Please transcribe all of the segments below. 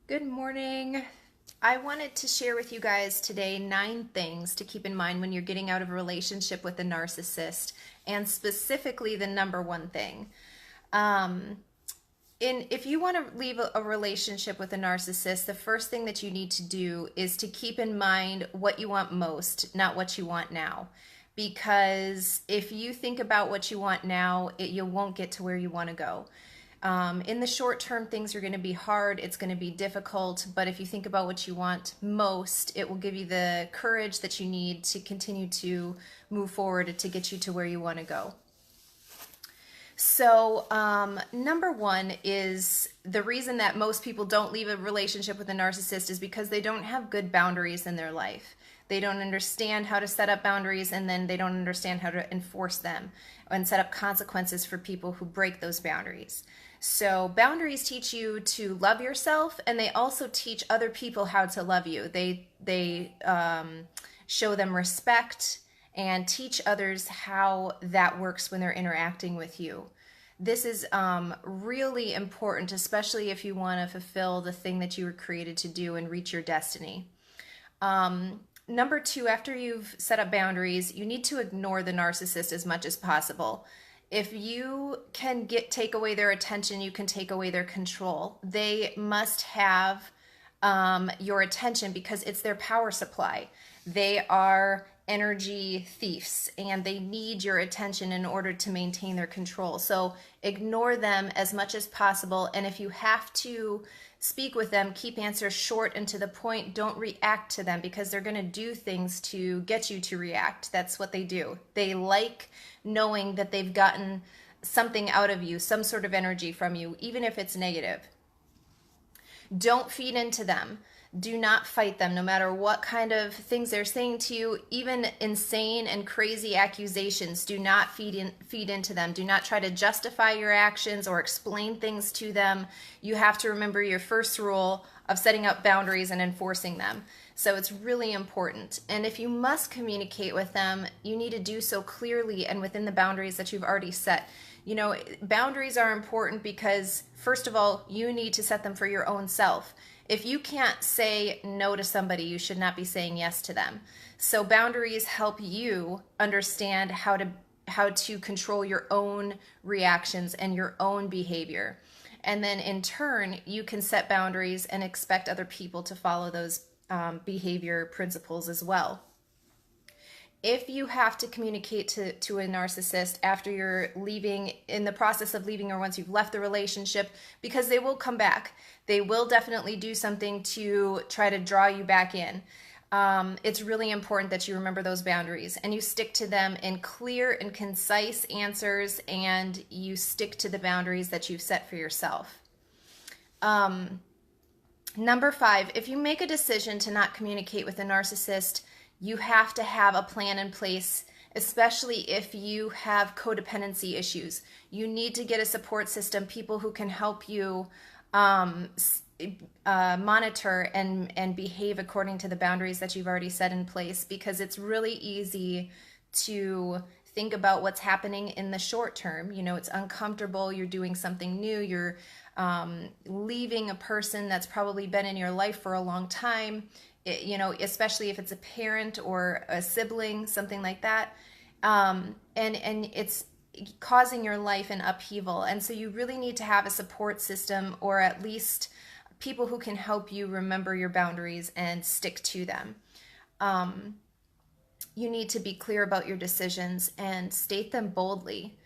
Good morning. I wanted to share with you guys today 9 things to keep in mind when you're getting out of a relationship with a narcissist, and specifically the number one thing. Um, if you want to leave a relationship with a narcissist, the first thing that you need to do is to keep in mind what you want most, not what you want now. Because if you think about what you want now, you won't get to where you want to go. In the short term, things are going to be hard. It's going to be difficult. But if you think about what you want most, it will give you the courage that you need to continue to move forward to get you to where you want to go. So, number one is the reason that most people don't leave a relationship with a narcissist is because they don't have good boundaries in their life. They don't understand how to set up boundaries, and then they don't understand how to enforce them and set up consequences for people who break those boundaries. So boundaries teach you to love yourself, and they also teach other people how to love you. They show them respect and teach others how that works when they're interacting with you. This is really important, especially if you want to fulfill the thing that you were created to do and reach your destiny. Number two, after you've set up boundaries, you need to ignore the narcissist as much as possible. If you can take away their attention, you can take away their control. They must have your attention because it's their power supply. They are energy thieves and they need your attention in order to maintain their control. So ignore them as much as possible. And if you have to speak with them, keep answers short and to the point. Don't react to them because they're going to do things to get you to react. That's what they do. They like knowing that they've gotten something out of you, some sort of energy from you, even if it's negative. Don't feed into them. Do not fight them, no matter what kind of things they're saying to you, even insane and crazy accusations. Do not feed into them. Do not try to justify your actions or explain things to them. You have to remember your first rule of setting up boundaries and enforcing them. So it's really important. And if you must communicate with them, you need to do so clearly and within the boundaries that you've already set. You know, boundaries are important because, first of all, you need to set them for your own self. If you can't say no to somebody, you should not be saying yes to them. So boundaries help you understand how to control your own reactions and your own behavior. And then in turn, you can set boundaries and expect other people to follow those behavior principles as well. If you have to communicate to a narcissist after you're leaving, in the process of leaving, or once you've left the relationship, because they will come back, they will definitely do something to try to draw you back in. It's really important that you remember those boundaries and you stick to them in clear and concise answers, and you stick to the boundaries that you've set for yourself. Number 5, if you make a decision to not communicate with a narcissist, you have to have a plan in place, especially if you have codependency issues. You need to get a support system, people who can help you monitor and behave according to the boundaries that you've already set in place, because it's really easy to think about what's happening in the short term. You know, it's uncomfortable, you're doing something new, you're leaving a person that's probably been in your life for a long time. You know, especially if it's a parent or a sibling, something like that. And it's causing your life an upheaval. And so you really need to have a support system, or at least people who can help you remember your boundaries and stick to them. You need to be clear about your decisions and state them boldly.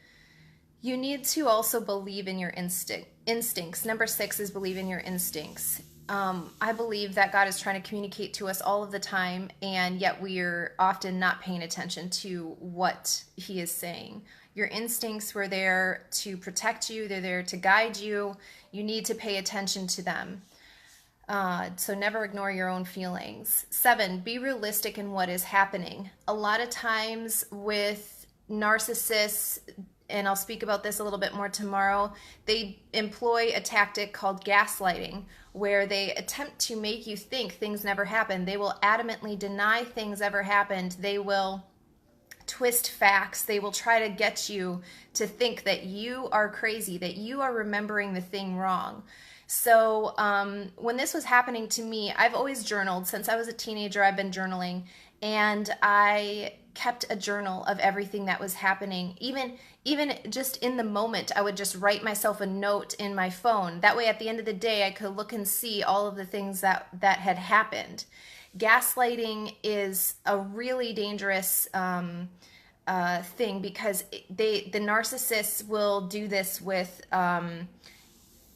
You need to also believe in your instincts. Number 6 is believe in your instincts. I believe that God is trying to communicate to us all of the time, and yet we're often not paying attention to what He is saying. Your instincts were there to protect you. They're there to guide you. You need to pay attention to them. So never ignore your own feelings. 7, be realistic in what is happening. A lot of times with narcissists, and I'll speak about this a little bit more tomorrow, they employ a tactic called gaslighting, where they attempt to make you think things never happened. They will adamantly deny things ever happened. They will twist facts. They will try to get you to think that you are crazy, that you are remembering the thing wrong. So when this was happening to me, I've always journaled since I was a teenager. I've been journaling, and I kept a journal of everything that was happening. Even just in the moment, I would just write myself a note in my phone. That way, at the end of the day, I could look and see all of the things that had happened. Gaslighting is a really dangerous thing, because the narcissists will do this with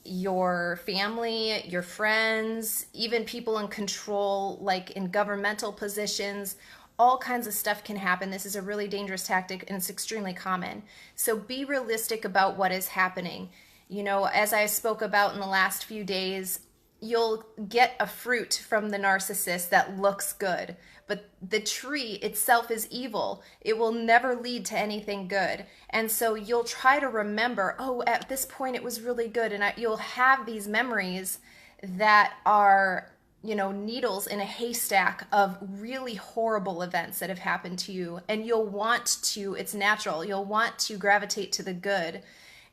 your family, your friends, even people in control, like in governmental positions. All kinds of stuff can happen. This is a really dangerous tactic, and it's extremely common. So be realistic about what is happening. You know, as I spoke about in the last few days, you'll get a fruit from the narcissist that looks good, but the tree itself is evil. It will never lead to anything good. And so you'll try to remember, oh, at this point it was really good. And you'll have these memories that are, you know, needles in a haystack of really horrible events that have happened to you. And you'll want to, it's natural, you'll want to gravitate to the good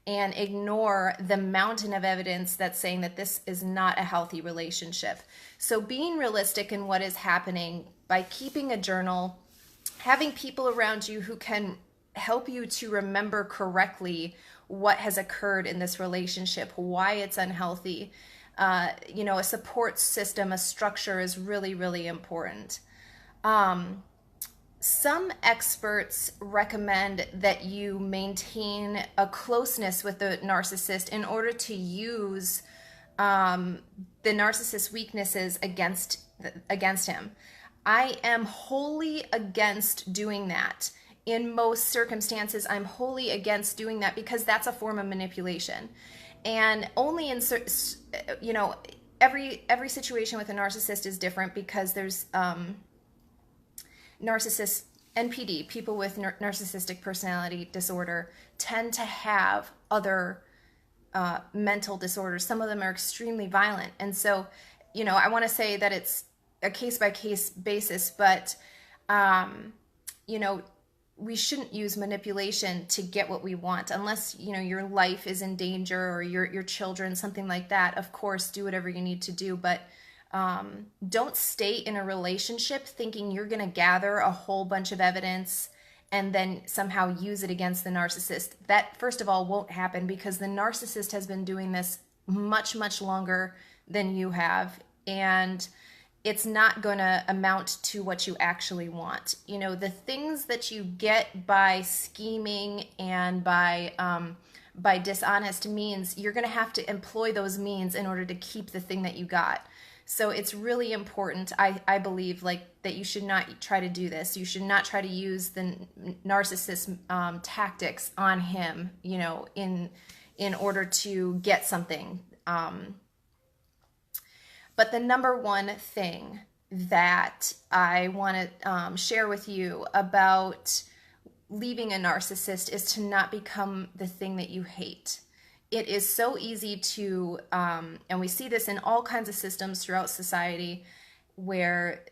and ignore the mountain of evidence that's saying that this is not a healthy relationship. So being realistic in what is happening by keeping a journal, having people around you who can help you to remember correctly what has occurred in this relationship, why it's unhealthy. You know, a support system, a structure is really, really important. Some experts recommend that you maintain a closeness with the narcissist in order to use the narcissist's weaknesses against him. I am wholly against doing that. In most circumstances, I'm wholly against doing that, because that's a form of manipulation. And only in, you know, every situation with a narcissist is different, because there's narcissists, NPD, people with narcissistic personality disorder, tend to have other mental disorders. Some of them are extremely violent. And so, you know, I want to say that it's a case-by-case basis, but, you know, we shouldn't use manipulation to get what we want, unless, you know, your life is in danger, or your children, something like that. Of course, do whatever you need to do, but don't stay in a relationship thinking you're going to gather a whole bunch of evidence and then somehow use it against the narcissist. That, first of all, won't happen, because the narcissist has been doing this much, much longer than you have, and it's not going to amount to what you actually want. You know, the things that you get by scheming and by dishonest means, you're going to have to employ those means in order to keep the thing that you got. So it's really important, I believe, like, that you should not try to do this. You should not try to use the narcissist tactics on him, you know, in order to get something. But the number one thing that I want to share with you about leaving a narcissist is to not become the thing that you hate. It is so easy to, and we see this in all kinds of systems throughout society, where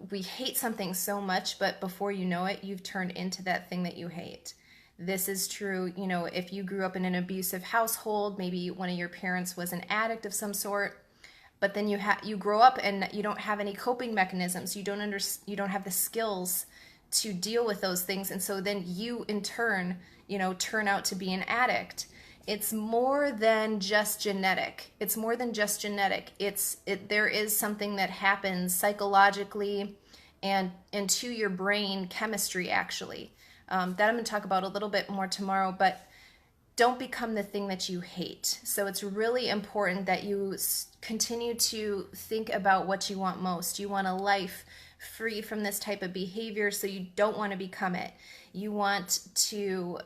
we hate something so much, but before you know it, you've turned into that thing that you hate. This is true, you know, if you grew up in an abusive household, maybe one of your parents was an addict of some sort, but then you grow up and you don't have any coping mechanisms. You don't have the skills to deal with those things, and so then you, in turn, you know, turn out to be an addict. It's more than just genetic. It's more than just genetic. There is something that happens psychologically and to your brain chemistry, actually. That I'm going to talk about a little bit more tomorrow, but don't become the thing that you hate. So it's really important that you continue to think about what you want most. You want a life free from this type of behavior, so you don't want to become it. You want to,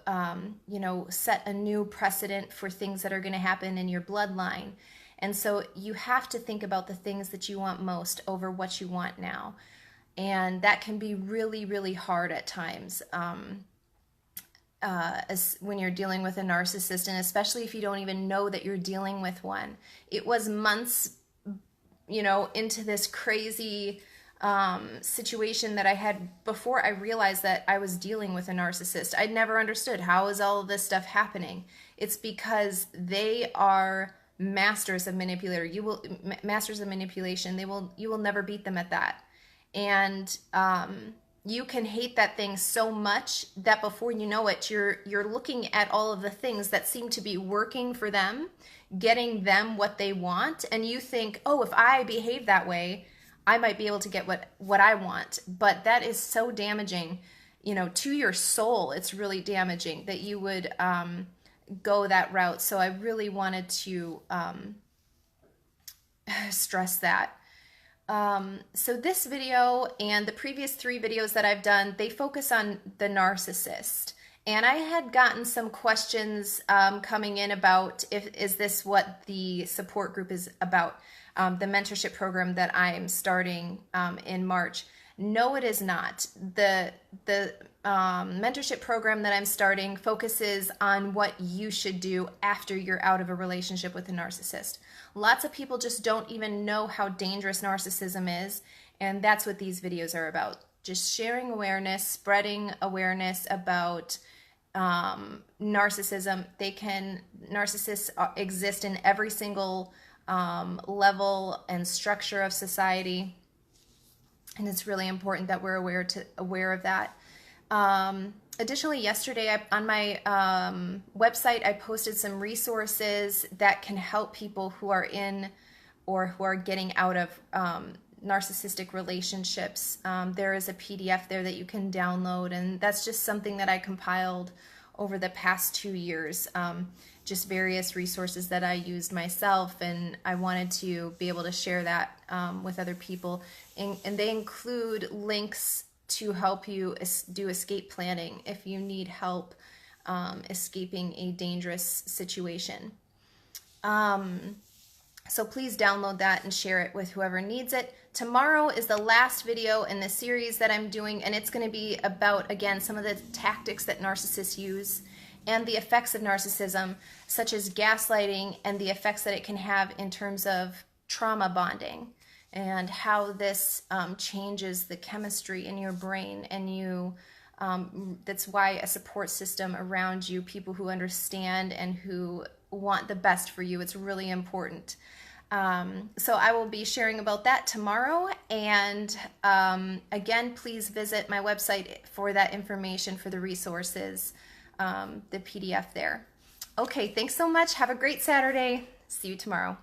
you know, set a new precedent for things that are going to happen in your bloodline. And so you have to think about the things that you want most over what you want now. And that can be really, really hard at times. When you're dealing with a narcissist, and especially if you don't even know that you're dealing with one. It was months, you know, into this crazy situation that I had before I realized that I was dealing with a narcissist. I'd never understood, how is all of this stuff happening? It's because they are masters of masters of manipulation. You will never beat them at that. And you can hate that thing so much that before you know it, you're looking at all of the things that seem to be working for them, getting them what they want, and you think, oh, if I behave that way, I might be able to get what I want. But that is so damaging, to your soul. It's really damaging that you would go that route. So I really wanted to stress that. So this video and the previous 3 videos that I've done, they focus on the narcissist. And I had gotten some questions coming in about is this what the support group is about, the mentorship program that I'm starting in March. No, it is not. The mentorship program that I'm starting focuses on what you should do after you're out of a relationship with a narcissist. Lots of people just don't even know how dangerous narcissism is, and that's what these videos are about. Just sharing awareness, spreading awareness about narcissism. Narcissists exist in every single level and structure of society. And it's really important that we're aware of that. Additionally, yesterday on my website, I posted some resources that can help people who are in or who are getting out of narcissistic relationships. There is a PDF there that you can download, and that's just something that I compiled over the past 2 years. Just various resources that I used myself, and I wanted to be able to share that with other people. And they include links to help you do escape planning if you need help escaping a dangerous situation. So please download that and share it with whoever needs it. Tomorrow is the last video in the series that I'm doing, and it's going to be about, again, some of the tactics that narcissists use and the effects of narcissism, such as gaslighting, and the effects that it can have in terms of trauma bonding, and how this changes the chemistry in your brain. And that's why a support system around you, people who understand and who want the best for you, it's really important. So I will be sharing about that tomorrow. And again, please visit my website for that information, for the resources, the PDF there. Okay, thanks so much. Have a great Saturday. See you tomorrow.